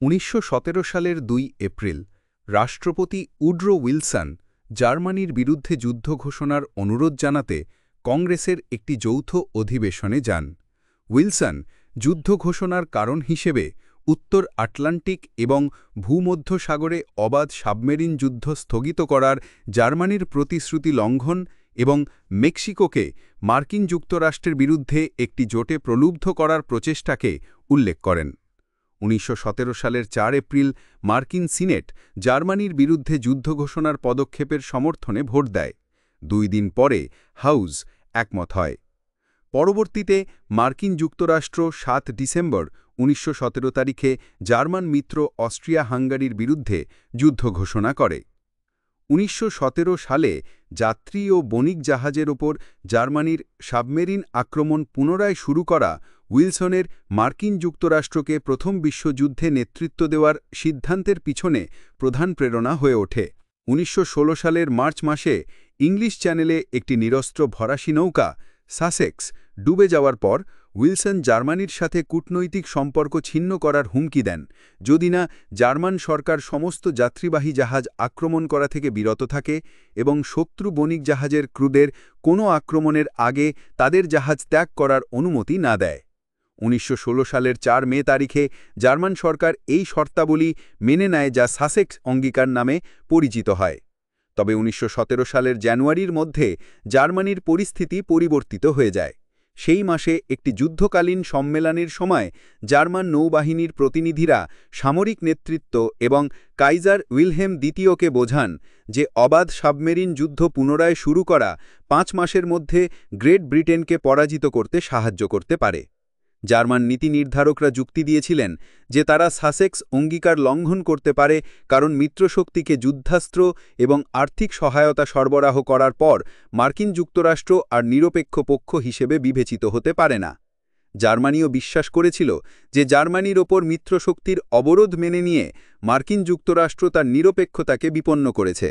১৯১৭ সালের ২ এপ্রিল রাষ্ট্রপতি Woodrow Wilson জার্মানির বিরুদ্ধে যুদ্ধ ঘোষণার অনুরোধ জানাতে কংগ্রেসের একটি যৌথ অধিবেশনে যান। উইলসন যুদ্ধ ঘোষণার কারণ হিসেবে উত্তর আটলান্টিক এবং ভূমধ্যসাগরে অবাধ সাবমেরিন যুদ্ধ স্থগিত করার জার্মানির প্রতিশ্রুতি লঙ্ঘন এবং মেক্সিকোকে মার্কিন যুক্তরাষ্ট্রের বিরুদ্ধে একটি জোটে প্রলুব্ধ করার প্রচেষ্টাকে উল্লেখ করেন। ১৯১৭ সালের ৪ এপ্রিল মার্কিন সিনেট জার্মানির বিরুদ্ধে যুদ্ধ ঘোষণার পদক্ষেপের সমর্থনে ভোট দেয়। ২ দিন পরে হাউস একমত হয়। পরবর্তীতে মার্কিন যুক্তরাষ্ট্র ৭ ডিসেম্বর ১৯১৭ তারিখে জার্মান মিত্র অস্ট্রিয়া-হাঙ্গারির বিরুদ্ধে যুদ্ধ ঘোষণা করে। ১৯১৭ সালে যাত্রী ও বণিক জাহাজের ওপর জার্মানির সাবমেরিন আক্রমণ পুনরায় শুরু করা উইলসনের মার্কিন যুক্তরাষ্ট্রকে প্রথম বিশ্বযুদ্ধে নেতৃত্ব দেওয়ার সিদ্ধান্তের পিছনে প্রধান প্রেরণা হয়ে ওঠে। ১৯১৬ সালের মার্চ মাসে ইংলিশ চ্যানেলে একটি নিরস্ত্র ফরাসি নৌকা সাসেক্স ডুবে যাওয়ার পর উইলসন জার্মানির সাথে কূটনৈতিক সম্পর্ক ছিন্ন করার হুমকি দেন যদি না জার্মান সরকার সমস্ত যাত্রীবাহী জাহাজ আক্রমণ করা থেকে বিরত থাকে এবং শত্রু বণিক জাহাজের ক্রুদের কোনো আক্রমণের আগে তাদের জাহাজ ত্যাগ করার অনুমতি না দেয়। ১৯১৬ সালের ৪ মে তারিখে জার্মান সরকার এই শর্তাবলী মেনে নেয় যা সাসেক্স অঙ্গীকার নামে পরিচিত হয়। তবে ১৯১৭ সালের জানুয়ারির মধ্যে জার্মানির পরিস্থিতি পরিবর্তিত হয়ে যায়। সেই মাসে একটি যুদ্ধকালীন সম্মেলনের সময় জার্মান নৌবাহিনীর প্রতিনিধিরা সামরিক নেতৃত্ব এবং কাইজার উইলহেম দ্বিতীয়কে বোঝান যে অবাধ সাবমেরিন যুদ্ধ পুনরায় শুরু করা ৫ মাসের মধ্যে গ্রেট ব্রিটেনকে পরাজিত করতে সাহায্য করতে পারে। জার্মান নীতি নির্ধারকরা যুক্তি দিয়েছিলেন যে তারা সাসেক্স অঙ্গীকার লঙ্ঘন করতে পারে কারণ মিত্রশক্তিকে যুদ্ধাস্ত্র এবং আর্থিক সহায়তা সরবরাহ করার পর মার্কিন যুক্তরাষ্ট্র আর নিরপেক্ষ পক্ষ হিসেবে বিবেচিত হতে পারে না। জার্মানিও বিশ্বাস করেছিল যে জার্মানির ওপর মিত্রশক্তির অবরোধ মেনে নিয়ে মার্কিন যুক্তরাষ্ট্র তার নিরপেক্ষতাকে বিপন্ন করেছে।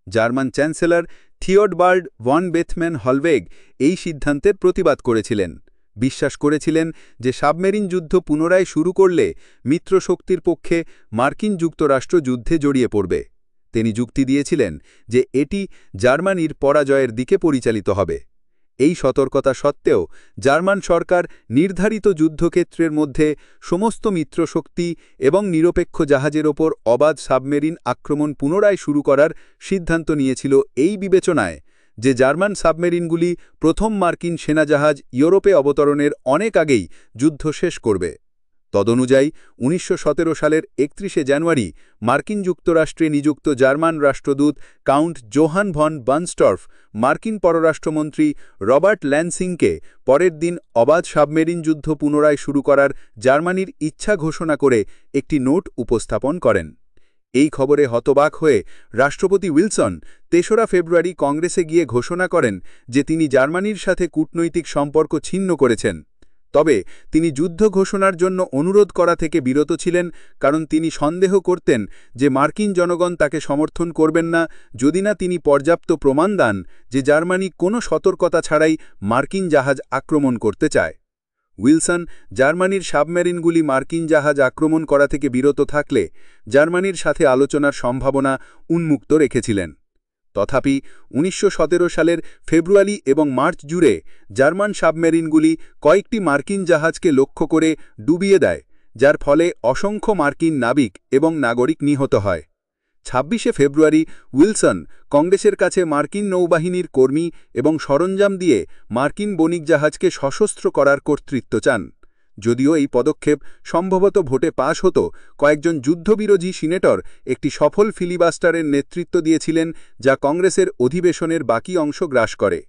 জার্মান চ্যান্সেলর থিওডবাল্ড ভন বেথম্যান হলওয়েগ এই সিদ্ধান্তের প্রতিবাদ করেছিলেন। বিশ্বাস করেছিলেন যে সাবমেরিন যুদ্ধ পুনরায় শুরু করলে মিত্রশক্তির পক্ষে মার্কিন যুক্তরাষ্ট্র যুদ্ধে জড়িয়ে পড়বে। তিনি যুক্তি দিয়েছিলেন যে এটি জার্মানির পরাজয়ের দিকে পরিচালিত হবে। এই সতর্কতা সত্ত্বেও জার্মান সরকার নির্ধারিত যুদ্ধক্ষেত্রের মধ্যে সমস্ত মিত্রশক্তি এবং নিরপেক্ষ জাহাজের ওপর অবাধ সাবমেরিন আক্রমণ পুনরায় শুরু করার সিদ্ধান্ত নিয়েছিল এই বিবেচনায় যে জার্মান সাবমেরিনগুলি প্রথম মার্কিন সেনাজাহাজ ইউরোপে অবতরণের অনেক আগেই যুদ্ধ শেষ করবে। তদনুযায়ী ১৯১৭ সালের ৩১ জানুয়ারি মার্কিন যুক্তরাষ্ট্রে নিযুক্ত জার্মান রাষ্ট্রদূত কাউন্ট জোহান ভন বার্নস্টর্ফ মার্কিন পররাষ্ট্রমন্ত্রী রবার্ট ল্যান্সিংকে পরের দিন অবাধ সাবমেরিন যুদ্ধ পুনরায় শুরু করার জার্মানির ইচ্ছা ঘোষণা করে একটি নোট উপস্থাপন করেন। এই খবরে হতবাক হয়ে রাষ্ট্রপতি উইলসন ৩রা ফেব্রুয়ারি কংগ্রেসে গিয়ে ঘোষণা করেন যে তিনি জার্মানির সাথে কূটনৈতিক সম্পর্ক ছিন্ন করেছেন। তবে তিনি যুদ্ধ ঘোষণার জন্য অনুরোধ করা থেকে বিরত ছিলেন কারণ তিনি সন্দেহ করতেন যে মার্কিন জনগণ তাকে সমর্থন করবেন না যদি না তিনি পর্যাপ্ত প্রমাণ দেন যে জার্মানি কোনো সতর্কতা ছাড়াই মার্কিন জাহাজ আক্রমণ করতে চায়। উইলসন জার্মানির সাবমেরিনগুলি মার্কিন জাহাজ আক্রমণ করা থেকে বিরত থাকলে জার্মানির সাথে আলোচনার সম্ভাবনা উন্মুক্ত রেখেছিলেন। তথাপি ১৯১৭ সালের ফেব্রুয়ারি এবং মার্চ জুড়ে জার্মান সাবমেরিনগুলি কয়েকটি মার্কিন জাহাজকে লক্ষ্য করে ডুবিয়ে দেয়, যার ফলে অসংখ্য মার্কিন নাবিক এবং নাগরিক নিহত হয়। ২৬ ফেব্রুয়ারি উইলসন কংগ্রেসের কাছে মার্কিন নৌবাহিনীর কর্মী এবং সরঞ্জাম দিয়ে মার্কিন বণিক জাহাজকে সশস্ত্র করার কর্তৃত্ব চান। যদিও এই পদক্ষেপ সম্ভবত ভোটে পাশ হতো, কয়েকজন যুদ্ধবিরোধী সিনেটর একটি সফল ফিলিবাস্টারের নেতৃত্ব দিয়েছিলেন যা কংগ্রেসের অধিবেশনের বাকি অংশ গ্রাস করে।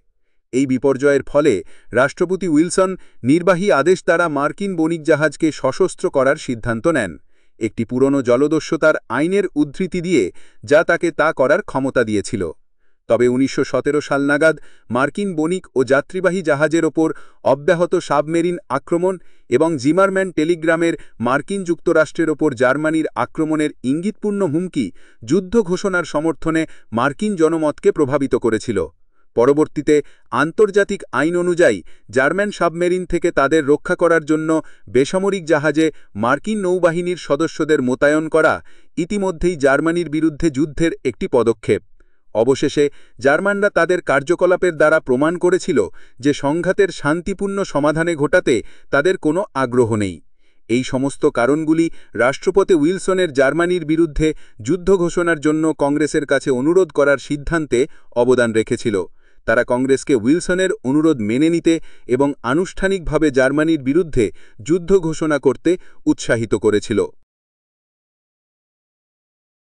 এই বিপর্যয়ের ফলে রাষ্ট্রপতি উইলসন নির্বাহী আদেশ দ্বারা মার্কিন বণিক জাহাজকে সশস্ত্র করার সিদ্ধান্ত নেন, একটি পুরনো জলদস্যুতার আইনের উদ্ধৃতি দিয়ে যা তাকে তা করার ক্ষমতা দিয়েছিল। তবে ১৯১৭ সাল নাগাদ মার্কিন বণিক ও যাত্রীবাহী জাহাজের ওপর অব্যাহত সাবমেরিন আক্রমণ এবং জিমারম্যান টেলিগ্রামের মার্কিন যুক্তরাষ্ট্রের ওপর জার্মানির আক্রমণের ইঙ্গিতপূর্ণ হুমকি যুদ্ধ ঘোষণার সমর্থনে মার্কিন জনমতকে প্রভাবিত করেছিল। পরবর্তীতে আন্তর্জাতিক আইন অনুযায়ী জার্মান সাবমেরিন থেকে তাদের রক্ষা করার জন্য বেসামরিক জাহাজে মার্কিন নৌবাহিনীর সদস্যদের মোতায়েন করা ইতিমধ্যেই জার্মানির বিরুদ্ধে যুদ্ধের একটি পদক্ষেপ। অবশেষে জার্মানরা তাদের কার্যকলাপের দ্বারা প্রমাণ করেছিল যে সংঘাতের শান্তিপূর্ণ সমাধানে ঘটাতে তাদের কোনো আগ্রহ নেই। এই সমস্ত কারণগুলি রাষ্ট্রপতি উইলসনের জার্মানির বিরুদ্ধে যুদ্ধ ঘোষণার জন্য কংগ্রেসের কাছে অনুরোধ করার সিদ্ধান্তে অবদান রেখেছিল। তারা কংগ্রেসকে উইলসনের অনুরোধ মেনে নিতে এবং আনুষ্ঠানিকভাবে জার্মানির বিরুদ্ধে যুদ্ধ ঘোষণা করতে উৎসাহিত করেছিল।